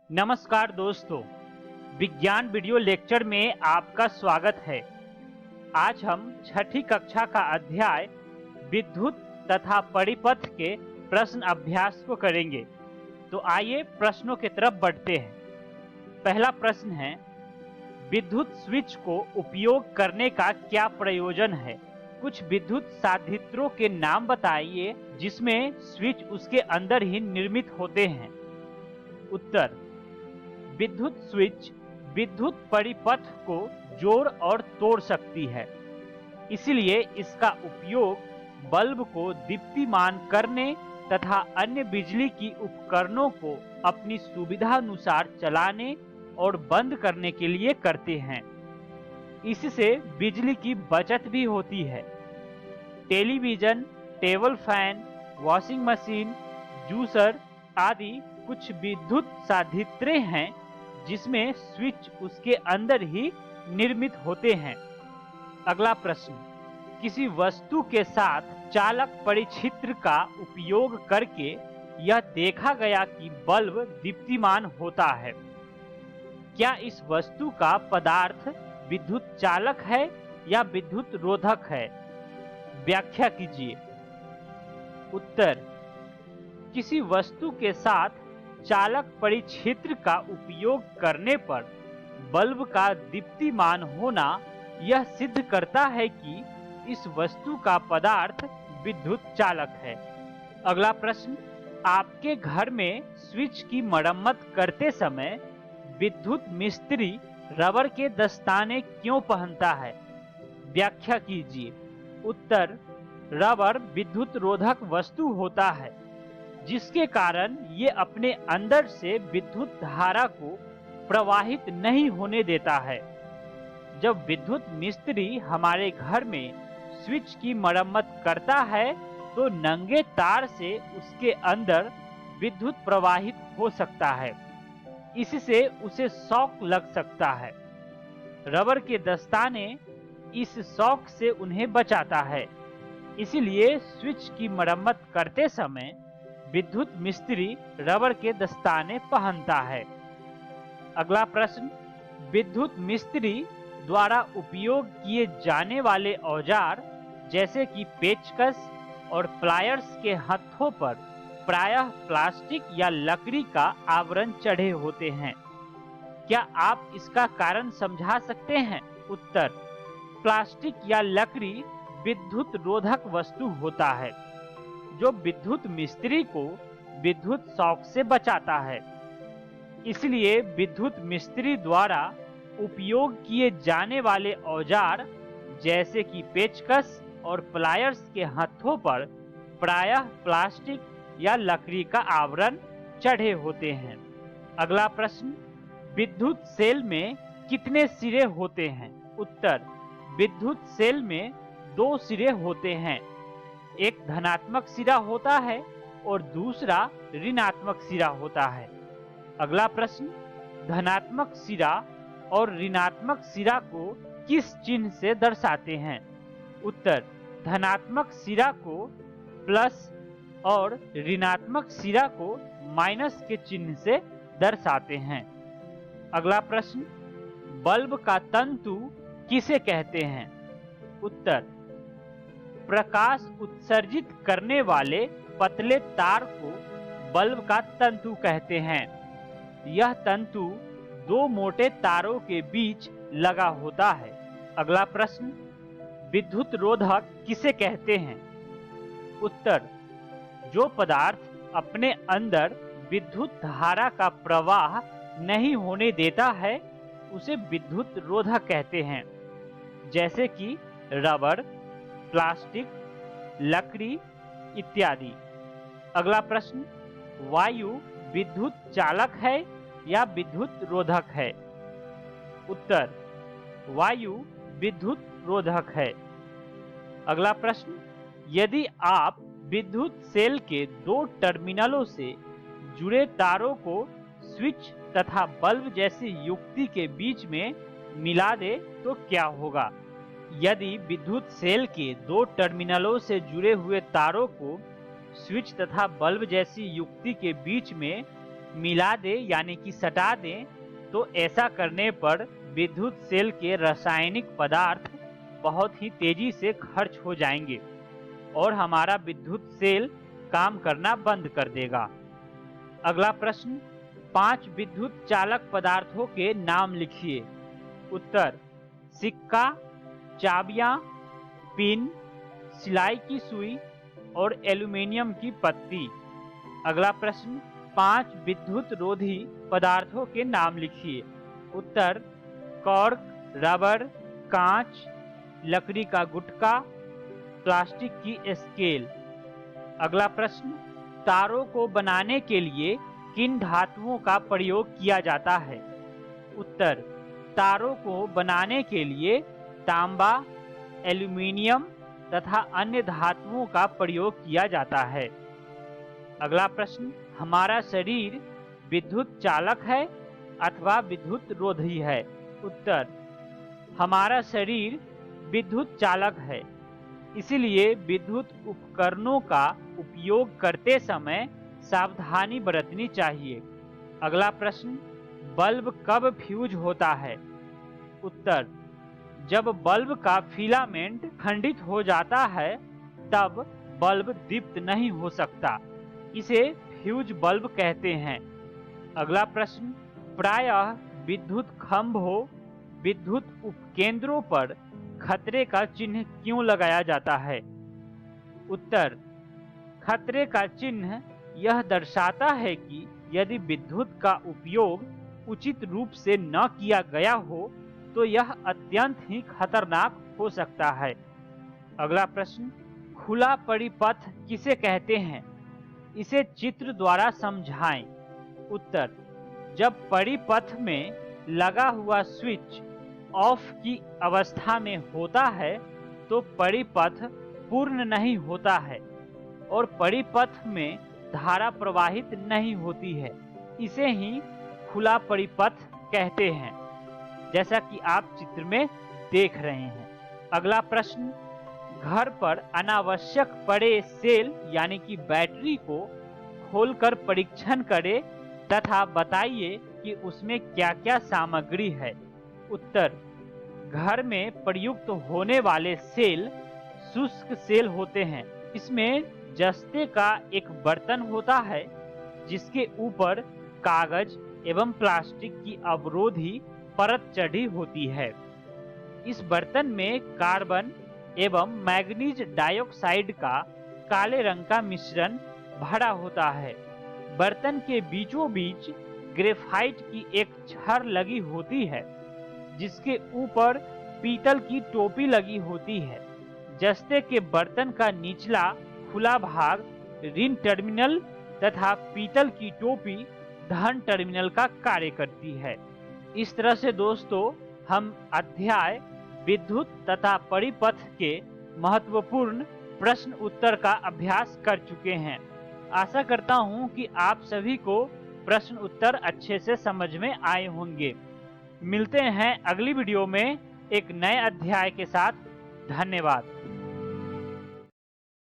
नमस्कार दोस्तों, विज्ञान वीडियो लेक्चर में आपका स्वागत है। आज हम छठी कक्षा का अध्याय विद्युत तथा परिपथ के प्रश्न अभ्यास को करेंगे। तो आइए प्रश्नों की तरफ बढ़ते हैं। पहला प्रश्न है, विद्युत स्विच को उपयोग करने का क्या प्रयोजन है? कुछ विद्युत साधित्रों के नाम बताइए जिसमें स्विच उसके अंदर ही निर्मित होते हैं। उत्तर, विद्युत स्विच विद्युत परिपथ को जोड़ और तोड़ सकती है, इसलिए इसका उपयोग बल्ब को दीप्तिमान करने तथा अन्य बिजली की उपकरणों को अपनी सुविधानुसार चलाने और बंद करने के लिए करते हैं। इससे बिजली की बचत भी होती है। Television, table fan, washing machine, juicer आदि कुछ विद्युत साधित्रे हैं जिसमें स्विच उसके अंदर ही निर्मित होते हैं। अगला प्रश्न, किसी वस्तु के साथ चालक परिक्षेत्र का उपयोग करके यह देखा गया कि बल्ब दीप्तिमान होता है। क्या इस वस्तु का पदार्थ विद्युत चालक है या विद्युत रोधक है? व्याख्या कीजिए। उत्तर, किसी वस्तु के साथ चालक परिक्षेत्र का उपयोग करने पर बल्ब का दीप्तिमान होना यह सिद्ध करता है कि इस वस्तु का पदार्थ विद्युत चालक है। अगला प्रश्न, आपके घर में स्विच की मरम्मत करते समय विद्युत मिस्त्री रबर के दस्ताने क्यों पहनता है? व्याख्या कीजिए। उत्तर, रबर विद्युत रोधक वस्तु होता है जिसके कारण ये अपने अंदर से विद्युत धारा को प्रवाहित नहीं होने देता है। जब विद्युत मिस्त्री हमारे घर में स्विच की मरम्मत करता है तो नंगे तार से उसके अंदर विद्युत प्रवाहित हो सकता है, इससे उसे शॉक लग सकता है। रबर के दस्ताने इस शॉक से उन्हें बचाता है, इसलिए स्विच की मरम्मत करते समय विद्युत मिस्त्री रबर के दस्ताने पहनता है। अगला प्रश्न, विद्युत मिस्त्री द्वारा उपयोग किए जाने वाले औजार जैसे कि पेचकस और प्लायर्स के हथों पर प्रायः प्लास्टिक या लकड़ी का आवरण चढ़े होते हैं। क्या आप इसका कारण समझा सकते हैं? उत्तर, प्लास्टिक या लकड़ी विद्युत रोधक वस्तु होता है जो विद्युत मिस्त्री को विद्युत शॉक से बचाता है। इसलिए विद्युत मिस्त्री द्वारा उपयोग किए जाने वाले औजार जैसे कि पेचकस और प्लायर्स के हथों पर प्रायः प्लास्टिक या लकड़ी का आवरण चढ़े होते हैं। अगला प्रश्न, विद्युत सेल में कितने सिरे होते हैं? उत्तर, विद्युत सेल में 2 सिरे होते हैं। एक धनात्मक सिरा होता है और दूसरा ऋणात्मक सिरा होता है। अगला प्रश्न, धनात्मक सिरा और ऋणात्मक सिरा को किस चिन्ह से दर्शाते हैं? उत्तर, धनात्मक सिरा को प्लस और ऋणात्मक सिरा को माइनस के चिन्ह से दर्शाते हैं। अगला प्रश्न, बल्ब का तंतु किसे कहते हैं? उत्तर, प्रकाश उत्सर्जित करने वाले पतले तार को बल्ब का तंतु कहते हैं। यह तंतु 2 मोटे तारों के बीच लगा होता है। अगला प्रश्न, विद्युत रोधक किसे कहते हैं? उत्तर, जो पदार्थ अपने अंदर विद्युत धारा का प्रवाह नहीं होने देता है उसे विद्युत रोधक कहते हैं, जैसे कि रबर, प्लास्टिक, लकड़ी इत्यादि। अगला प्रश्न, वायु विद्युत चालक है या विद्युत रोधक है? उत्तर, वायु विद्युत रोधक है। अगला प्रश्न, यदि आप विद्युत सेल के 2 टर्मिनलों से जुड़े तारों को स्विच तथा बल्ब जैसी युक्ति के बीच में मिला दे तो क्या होगा? यदि विद्युत सेल के 2 टर्मिनलों से जुड़े हुए तारों को स्विच तथा बल्ब जैसी युक्ति के बीच में मिला दे यानी कि सटा दें तो ऐसा करने पर विद्युत सेल के रासायनिक पदार्थ बहुत ही तेजी से खर्च हो जाएंगे और हमारा विद्युत सेल काम करना बंद कर देगा। अगला प्रश्न, 5 विद्युत चालक पदार्थों के नाम लिखिए। उत्तर, सिक्का, चाबियां, पिन, सिलाई की सुई और एल्यूमीनियम की पत्ती। अगला प्रश्न, 5 विद्युत रोधी पदार्थों के नाम लिखिए। उत्तर, कॉर्क, रबर, कांच, लकड़ी का गुटका, प्लास्टिक की स्केल। अगला प्रश्न, तारों को बनाने के लिए किन धातुओं का प्रयोग किया जाता है? उत्तर, तारों को बनाने के लिए तांबा, एल्यूमीनियम तथा अन्य धातुओं का प्रयोग किया जाता है। अगला प्रश्न, हमारा शरीर विद्युत चालक है अथवा विद्युत रोधी है? उत्तर, हमारा शरीर विद्युत चालक है, इसलिए विद्युत उपकरणों का उपयोग करते समय सावधानी बरतनी चाहिए। अगला प्रश्न, बल्ब कब फ्यूज होता है? उत्तर, जब बल्ब का फिलामेंट खंडित हो जाता है तब बल्ब दीप्त नहीं हो सकता, इसे फ्यूज बल्ब कहते हैं। अगला प्रश्न, प्रायः विद्युत खंभों, विद्युत उपकेंद्रों पर खतरे का चिन्ह क्यों लगाया जाता है? उत्तर, खतरे का चिन्ह यह दर्शाता है कि यदि विद्युत का उपयोग उचित रूप से न किया गया हो तो यह अत्यंत ही खतरनाक हो सकता है। अगला प्रश्न, खुला परिपथ किसे कहते हैं? इसे चित्र द्वारा समझाएं। उत्तर, जब परिपथ में लगा हुआ स्विच ऑफ की अवस्था में होता है तो परिपथ पूर्ण नहीं होता है और परिपथ में धारा प्रवाहित नहीं होती है, इसे ही खुला परिपथ कहते हैं, जैसा कि आप चित्र में देख रहे हैं। अगला प्रश्न, घर पर अनावश्यक पड़े सेल यानी कि बैटरी को खोलकर परीक्षण करें तथा बताइए कि उसमें क्या क्या सामग्री है। उत्तर, घर में प्रयुक्त होने वाले सेल शुष्क सेल होते हैं। इसमें जस्ते का एक बर्तन होता है जिसके ऊपर कागज एवं प्लास्टिक की अवरोधी परत चढ़ी होती है। इस बर्तन में कार्बन एवं मैग्नीज डाइऑक्साइड का काले रंग का मिश्रण भरा होता है। बर्तन के बीचों बीच ग्रेफाइट की एक छड़ लगी होती है जिसके ऊपर पीतल की टोपी लगी होती है। जस्ते के बर्तन का निचला खुला भाग ऋण टर्मिनल तथा पीतल की टोपी धन टर्मिनल का कार्य करती है। इस तरह से दोस्तों हम अध्याय विद्युत तथा परिपथ के महत्वपूर्ण प्रश्न उत्तर का अभ्यास कर चुके हैं। आशा करता हूं कि आप सभी को प्रश्न उत्तर अच्छे से समझ में आए होंगे। मिलते हैं अगली वीडियो में एक नए अध्याय के साथ। धन्यवाद।